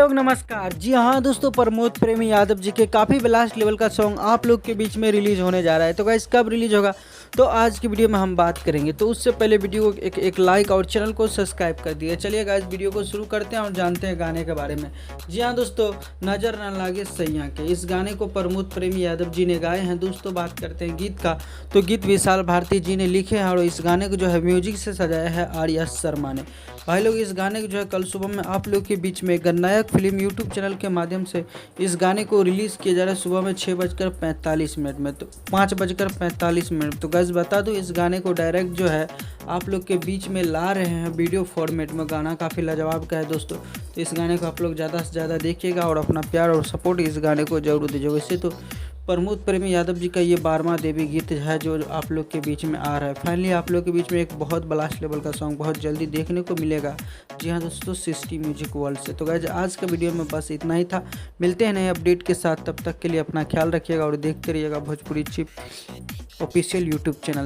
लोग नमस्कार। जी हाँ दोस्तों, प्रमोद प्रेमी यादव जी के काफ़ी ब्लास्ट लेवल का सॉन्ग आप लोग के बीच में रिलीज होने जा रहा है। तो गाइस कब रिलीज होगा तो आज की वीडियो में हम बात करेंगे। तो उससे पहले वीडियो को एक लाइक और चैनल को सब्सक्राइब कर दिए। चलिए गाइस वीडियो को शुरू करते हैं और जानते हैं गाने के बारे में। जी हाँ दोस्तों, नज़र न लागे सैया के इस गाने को प्रमोद प्रेमी यादव जी ने गाए हैं। दोस्तों बात करते हैं गीत का, तो गीत विशाल भारती जी ने लिखे हैं और इस गाने को जो है म्यूजिक से सजाया है आर्या शर्मा ने। भाई लोग इस गाने को जो है कल सुबह में आप लोग के बीच में गन्नायक फिल्म यूट्यूब चैनल के माध्यम से इस गाने को रिलीज़ किया जा रहा है सुबह में 6:45 में, तो 5:45। तो गैस बता दूं इस गाने को डायरेक्ट जो है आप लोग के बीच में ला रहे हैं वीडियो फॉर्मेट में। गाना काफ़ी लाजवाब का है दोस्तों, तो इस गाने को आप लोग ज़्यादा से ज़्यादा देखिएगा और अपना प्यार और सपोर्ट इस गाने को जरूर दीजिएगा। वैसे तो प्रमोद प्रेमी यादव जी का ये 12वां देवी गीत है जो आप लोग के बीच में आ रहा है। फाइनली आप लोग के बीच में एक बहुत ब्लास्ट लेवल का सॉन्ग बहुत जल्दी देखने को मिलेगा। जी हाँ दोस्तों, सिस्टी म्यूजिक वर्ल्ड से। तो गाइस आज का वीडियो में बस इतना ही था। मिलते हैं नए अपडेट के साथ, तब तक के लिए अपना ख्याल रखिएगा और देखते रहिएगा भोजपुरी चिप ऑफिशियल यूट्यूब चैनल।